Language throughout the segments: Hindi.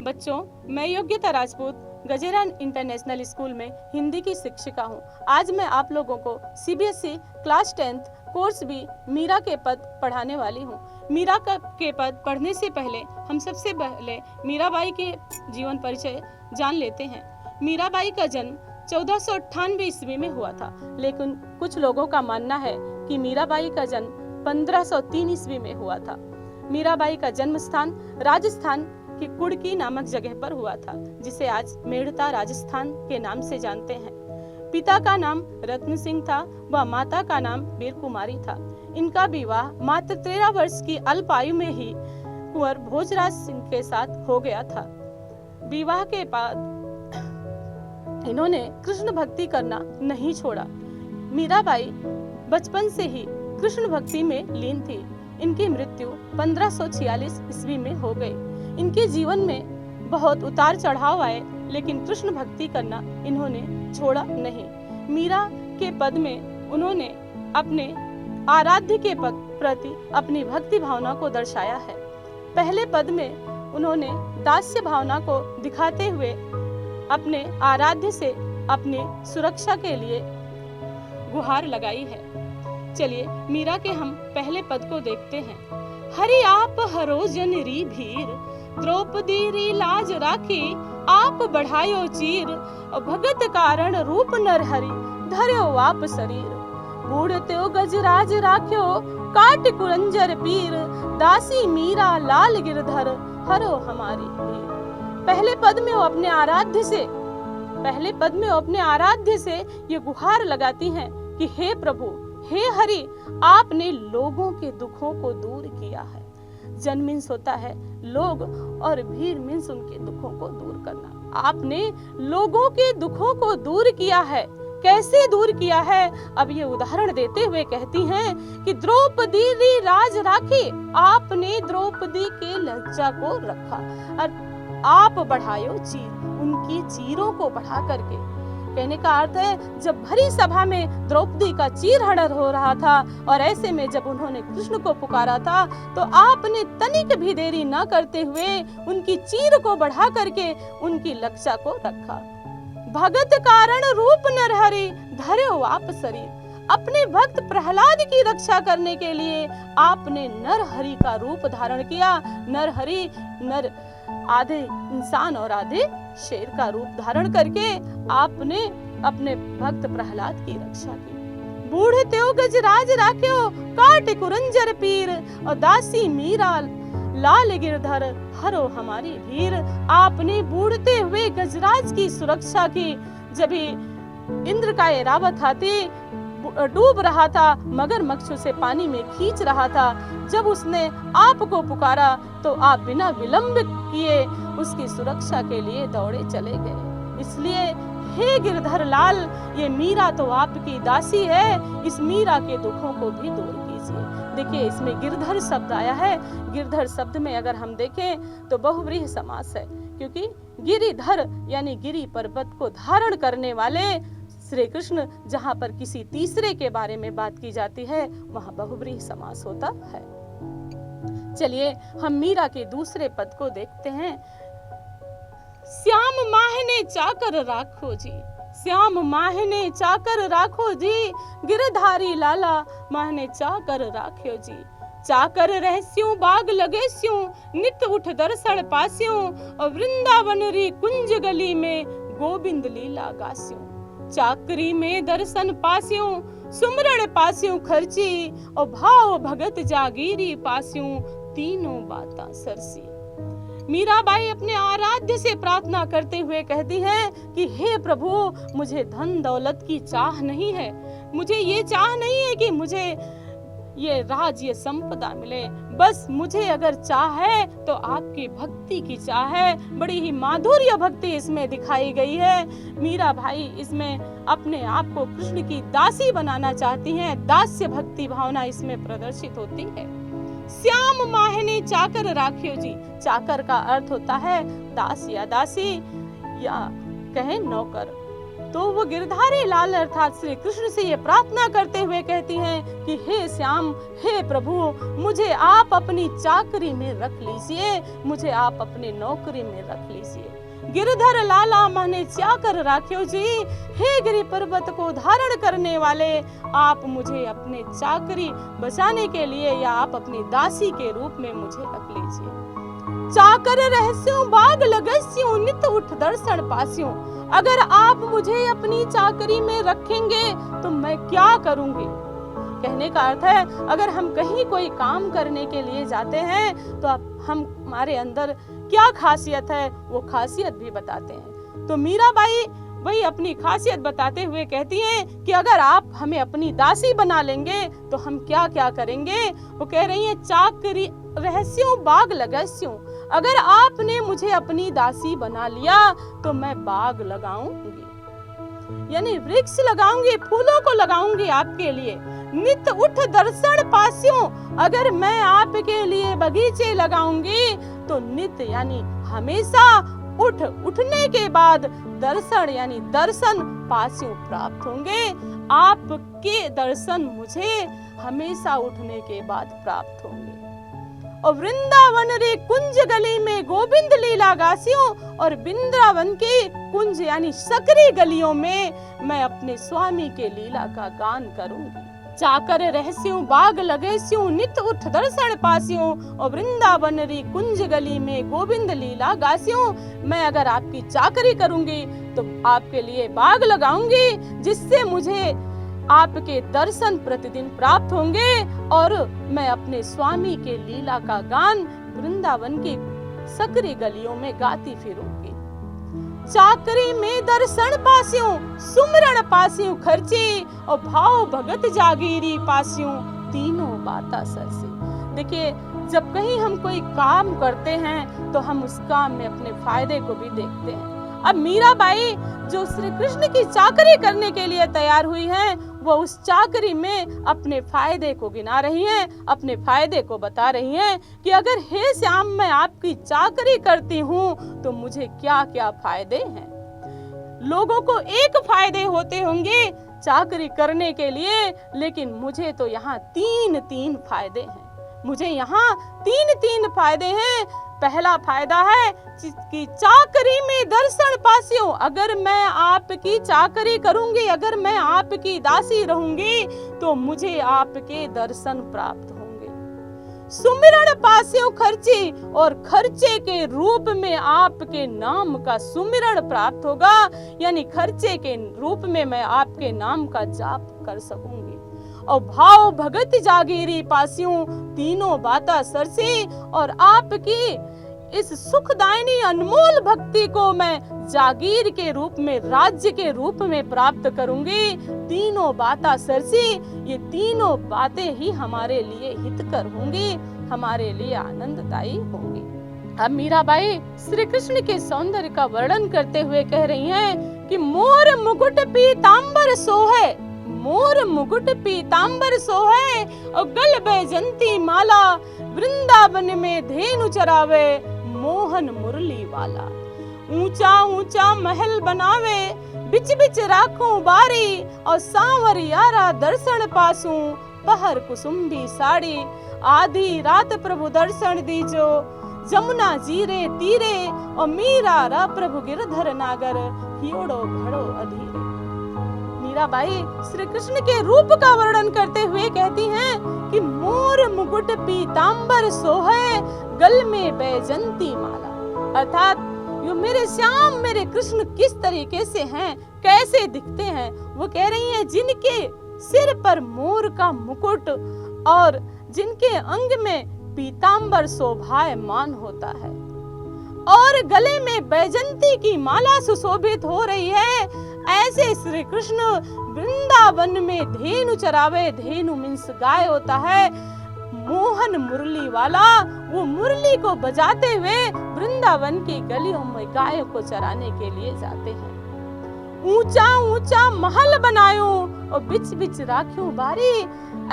बच्चों, मैं योग्यता राजपूत गजेरा इंटरनेशनल स्कूल में हिंदी की शिक्षिका हूँ। आज मैं आप लोगों को CBSE class 10th course B Meera के पद पढ़ाने वाली हूँ। मीरा के पद पढ़ने से पहले हम सबसे पहले मीराबाई के जीवन परिचय जान लेते हैं। मीराबाई का जन्म 1498 ईस्वी में हुआ था, लेकिन कुछ लोगों का मानना है कि मीराबाई का जन्म 1503 ईस्वी में हुआ था। मीराबाई का जन्म स्थान राजस्थान की कुड़की नामक जगह पर हुआ था, जिसे आज मेड़ता राजस्थान के नाम से जानते हैं। पिता का नाम रत्न सिंह था व माता का नाम वीर कुमारी था। इनका विवाह मात्र 13 वर्ष की अल्प आयु में ही कुंवर भोजराज सिंह के साथ हो गया था। विवाह के बाद इन्होंने कृष्ण भक्ति करना नहीं छोड़ा। मीराबाई बचपन से ही कृष्ण भक्ति में लीन थी। इनकी मृत्यु 1546 ईस्वी में हो गई। इनके जीवन में बहुत उतार चढ़ाव आए, लेकिन कृष्ण भक्ति करना इन्होंने छोड़ा नहीं। मीरा के पद में उन्होंने अपने आराध्य के प्रति अपनी भक्ति भावना को दर्शाया है। पहले पद में उन्होंने दास्य भावना को दिखाते हुए अपने आराध्य से अपनी सुरक्षा के लिए गुहार लगाई है। चलिए मीरा के हम पहले पद को देखते हैं। हरि आप हरो जन री भीर, द्रौपदी री लाज राखी, आप बढ़ायो चीर, भगत कारण रूप नर हरि, धर्यो आप शरीर, बूढ़त्यो गजराज राख्यो, काट कुरंजर पीर, दासी मीरा लाल गिरधर, हरो हमारी वीर। पहले पद में वो अपने आराध्य से ये गुहार लगाती हैं कि हे प्रभु, हे हरि, आपने लोगों के दुखों को दूर किया है। जन मीन्स होता है लोग और भीर मीन्स उनके दुखों को दूर करना। आपने लोगों के दुखों को दूर किया है। कैसे दूर किया है, अब ये उदाहरण देते हुए कहती हैं कि द्रौपदी री राज राखी, आपने द्रौपदी के लज्जा को रखा और आप बढ़ायो चीर, उनकी चीरों को बढ़ा करके। कहने का अर्थ है, जब भरी सभा में द्रौपदी का चीरहरण हो रहा था और ऐसे में जब उन्होंने कृष्ण को पुकारा था, तो आपने तनिक भी देरी न करते हुए उनकी चीर को बढ़ा करके उनकी लज्जा को रखा। भगत कारण रूप नरहरि, धर्यो आप शरीर। अपने भक्त प्रहलाद की रक्षा करने के लिए आपने नरहरि का रूप धारण किया। नरहरि, नर आधे इंसान और आधे शेर का रूप धारण करके आपने अपने भक्त प्रहलाद की रक्षा की। बूढ़े त्यो गजराज राख्यो, काट कुरंजर पीर, और दासी मीरा लाल गिरधर, हरो हमारी भीर। आपने बूढ़ते हुए गजराज की सुरक्षा की। जब इंद्र का एरावत हाथी डूब रहा था, मगरमच्छ उसे पानी में खींच रहा था, जब उसने आपको पुकारा तो आप बिना विलंब किए उसकी सुरक्षा के लिए दौड़े चले गए। इसलिए हे गिरधर लाल, ये मीरा तो आपकी दासी है, इस मीरा के दुखों को भी दूर कीजिए। देखिए, इसमें गिरधर शब्द आया है। गिरधर शब्द में अगर हम देखें तो बहुव्रीहि समास है, क्योंकि गिरिधर यानी गिरि पर्वत को धारण करने वाले श्री कृष्ण, जहाँ पर किसी तीसरे के बारे में बात की जाती है, वहाँ बहुव्रीहि समास होता है। चलिए हम मीरा के दूसरे पद को देखते हैं। श्याम माहने चाकर राखो जी, श्याम माहने चाकर राखो जी, गिरधारी लाला माहने चाकर राख्यो जी। चाकर रहस्यों बाग लगे स्यों, नित उठ दर्शन पास्यों, और वृंदावन री कुंज गली में गोविंद लीला गास्यों। चाकरी में दर्शन पास्यों, सुमरण पास्यों खर्ची, और भाव भगत जागीरी पास्यों, तीनों बातां सरसी। मीराबाई अपने आराध्य से प्रार्थना करते हुए कहती हैं कि हे प्रभु, मुझे धन दौलत की चाह नहीं है, मुझे ये चाह नहीं है कि मुझे ये राज्य संपदा मिले, बस मुझे अगर चाह है तो आपकी भक्ति की चाह है। बड़ी ही माधुर्य भक्ति इसमें दिखाई गई है। मीरा भाई इसमें अपने आप को कृष्ण की दासी बनाना चाहती हैं। दास्य भक्ति भावना इसमें प्रदर्शित होती है। श्याम माहने चाकर राख्यो जी, चाकर का अर्थ होता है दास या दासी, या कहें नौकर। तो वो गिरधारी लाल अर्थात श्री कृष्ण से ये प्रार्थना करते हुए कहती हैं कि हे श्याम, हे प्रभु, मुझे आप अपनी चाकरी में रख लीजिए, मुझे आप अपनी नौकरी में रख लीजिए। गिरधर लाला माने चाकर राख्यो जी, हे गिरि पर्वत को धारण करने वाले, आप मुझे अपने चाकरी बचाने के लिए या आप अपनी दासी के रूप में मुझे रख लीजिए। चाकर रहस्यों बाग लगस्यों, नित उठ दर्शन पास्यों। अगर आप मुझे अपनी चाकरी में रखेंगे तो मैं क्या करूंगी? कहने का अर्थ है, अगर हम कहीं कोई काम करने के लिए जाते हैं तो हमारे अंदर क्या खासियत है वो खासियत भी बताते हैं। तो मीराबाई वही अपनी खासियत बताते हुए कहती हैं कि अगर आप हमें अपनी दासी बना लेंगे तो हम क्या क्या करेंगे। वो कह रही हैं, चाकरी रहस्यों बाग लगस्यों, अगर आपने मुझे अपनी दासी बना लिया तो मैं बाग लगाऊंगी, यानी वृक्ष लगाऊंगी, फूलों को लगाऊंगी आपके लिए। नित उठ दर्शन पास्यों, अगर मैं आपके लिए बगीचे लगाऊंगी तो नित यानी हमेशा, उठने के बाद दर्शन यानी दर्शन पास्यों प्राप्त होंगे। आपके दर्शन मुझे हमेशा उठने के बाद प्राप्त होंगे। और वृंदावन रे कुंज गली में गोविंद लीला गासियों, और वृंदावन की कुंज यानी सकरी गलियों में मैं अपने स्वामी के लीला का गान करूंगी। चाकर रहस्यों बाग लगेस्यों, नित उठ दर्शन पास्यों, और वृंदावन री कुंज गली में गोविंद लीला गास्यों। मैं अगर आपकी चाकरी करूंगी तो आपके लिए बाग लगाऊंगी, जिससे मुझे आपके दर्शन प्रतिदिन प्राप्त होंगे, और मैं अपने स्वामी के लीला का गान वृंदावन की सकरी गलियों में गाती फिरूंगी। चाकरी में दर्शन पास्यों, सुमरण पास्यों खर्ची, और भाव भगत जागीरी पास्यों, तीनों बाता सरसी। देखिए, जब कहीं हम कोई काम करते हैं तो हम उस काम में अपने फायदे को भी देखते हैं। अब मीराबाई जो श्री कृष्ण की चाकरी करने के लिए तैयार हुई हैं, वो उस चाकरी में अपने फायदे को गिना रही हैं, अपने फायदे को बता रही हैं कि अगर हे श्याम मैं आपकी चाकरी करती हूँ तो मुझे क्या क्या फायदे हैं। लोगों को एक फायदे होते होंगे चाकरी करने के लिए, लेकिन मुझे तो यहाँ तीन फायदे हैं। मुझे यहाँ तीन फायदे हैं। पहला फायदा है कि चाकरी में दर्शन पास्यों, अगर मैं आपकी चाकरी करूंगी, अगर मैं आपकी दासी रहूंगी तो मुझे आपके दर्शन प्राप्त होंगे। सुमिरण पास्यों खर्ची, और खर्चे के रूप में आपके नाम का सुमिरण प्राप्त होगा, यानी खर्चे के रूप में मैं आपके नाम का जाप कर सकूंगी। और भाव भगत जागीरी पास्यों, तीनों बाता सरसी, और आपकी इस सुखदायिनी अनमोल भक्ति को मैं जागीर के रूप में, राज्य के रूप में प्राप्त करूंगी। तीनों बाता सरसी, ये तीनों बातें ही हमारे लिए हितकर होंगी, हमारे लिए आनंददायी होंगी। अब मीराबाई श्री कृष्ण के सौंदर्य का वर्णन करते हुए कह रही हैं कि मोर मुकुट पीतांबर सोहे, मोर मुकुट पीतांबर सोहे, और गल बैजंती माला, वृंदावन में धेनु चरावे, मोहन मुरली वाला। ऊंचा ऊंचा महल बनावे, बिच बिच राखूं बारी, और सांवर यारा दर्शन पासूं, पहर कुसुम्बी साड़ी। आधी रात प्रभु दर्शन दीजो, जमुना जीरे तीरे, और मीरा रा प्रभु गिरधर नागर, हियोड़ो घड़ो अधीरे। मीराबाई श्री कृष्ण के रूप का वर्णन करते हुए कहती हैं कि मोर मुकुट पीतांबर सोहे, गल में बैजंती माला। अर्थात यो मेरे श्याम, मेरे कृष्ण किस तरीके से हैं, कैसे दिखते हैं। वो कह रही हैं जिनके सिर पर मोर का मुकुट और जिनके अंग में पीतांबर शोभायमान होता है, और गले में बैजंती की माला सुशोभित हो रही है, ऐसे श्री कृष्ण वृंदावन में धेनु चरावे। धेनु मीन्स गाय होता है। मोहन मुरली वाला, वो मुरली को बजाते हुए वृंदावन की गलियों में गायों को चराने के लिए जाते हैं। ऊंचा ऊंचा महल बनायो और बिच बिच राख्यूं बारी।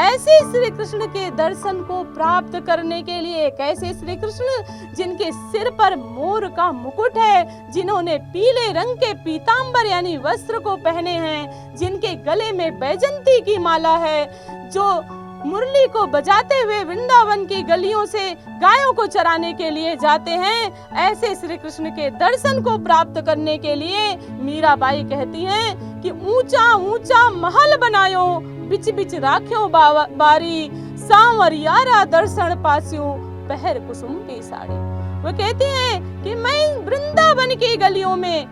ऐसे श्री कृष्ण के दर्शन को प्राप्त करने के लिए, कैसे श्री कृष्ण जिनके सिर पर मोर का मुकुट है, जिन्होंने पीले रंग के पीतांबर यानी वस्त्र को पहने हैं, जिनके गले में बैजंती की माला है, जो मुरली को बजाते हुए वृंदावन की गलियों से गायों को चराने के लिए जाते हैं, ऐसे श्री कृष्ण के दर्शन को प्राप्त करने के लिए मीराबाई कहती हैं कि ऊंचा ऊंचा महल बनायो, बिच बिच राख्यो बारी, सांवरियारा दर्शन पास्यो, पहर कुसुम की साड़ी। वो कहती हैं कि मैं इन वृंदावन की गलियों में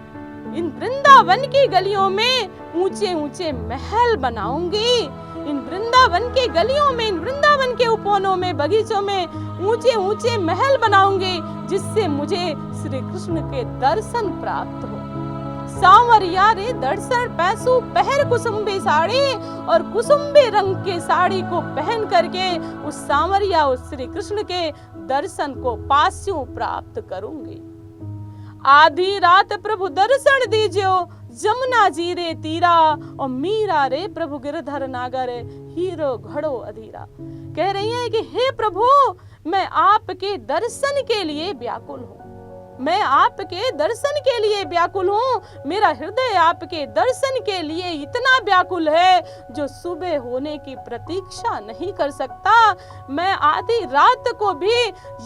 ऊंचे ऊंचे महल बनाऊंगी। इन वृंदावन की गलियों में, इन वृंदावन के उपवनों में, बगीचों में ऊंचे ऊंचे महल बनाऊंगी, जिससे मुझे श्री कृष्ण के दर्शन प्राप्त हो। सांवरिया रे दर्शन पैसू, पहर कुसुम्बी साड़ी, और कुसुम्बी रंग के साड़ी को पहन करके उस सांवरिया, उस श्री कृष्ण के दर्शन को पास्यों प्राप्त करूंगी। आधी रात प्रभु दर्शन दीजियो, जमुना जी रे तीरा, और मीरा रे प्रभु गिरधर नागर, हीरो घड़ो अधीरा। कह रही है कि हे प्रभु, मैं आपके दर्शन के लिए व्याकुल हूँ, मैं आपके दर्शन के लिए व्याकुल हूँ। मेरा हृदय आपके दर्शन के लिए इतना व्याकुल है जो सुबह होने की प्रतीक्षा नहीं कर सकता। मैं आधी रात को भी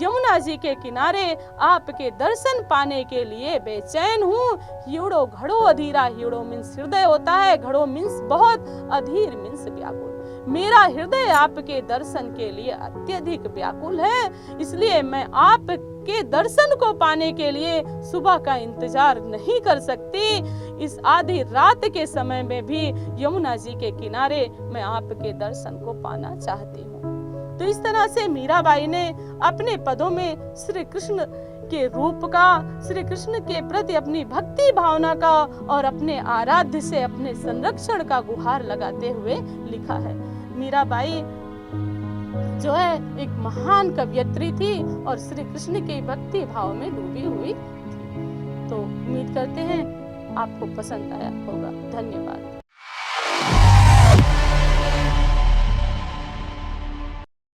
यमुना जी के किनारे आपके दर्शन पाने के लिए बेचैन हूँ। हीड़ो घड़ो अधीरा, हीड़ो मीन्स हृदय होता है, घड़ो मीन्स बहुत, अधीर मीन्स व्याकुल। मेरा हृदय आपके दर्शन के लिए अत्यधिक व्याकुल है, इसलिए मैं आपके दर्शन को पाने के लिए सुबह का इंतजार नहीं कर सकती। इस आधी रात के समय में भी यमुना जी के किनारे मैं आपके दर्शन को पाना चाहती हूँ। तो इस तरह से मीराबाई ने अपने पदों में श्री कृष्ण के रूप का, श्री कृष्ण के प्रति अपनी भक्ति भावना का और अपने आराध्य से अपने संरक्षण का गुहार लगाते हुए लिखा है। मीराबाई जो है एक महान कवयित्री थी और श्री कृष्ण के भक्ति भाव में डूबी हुई थी। तो उम्मीद करते हैं आपको पसंद आया होगा। धन्यवाद।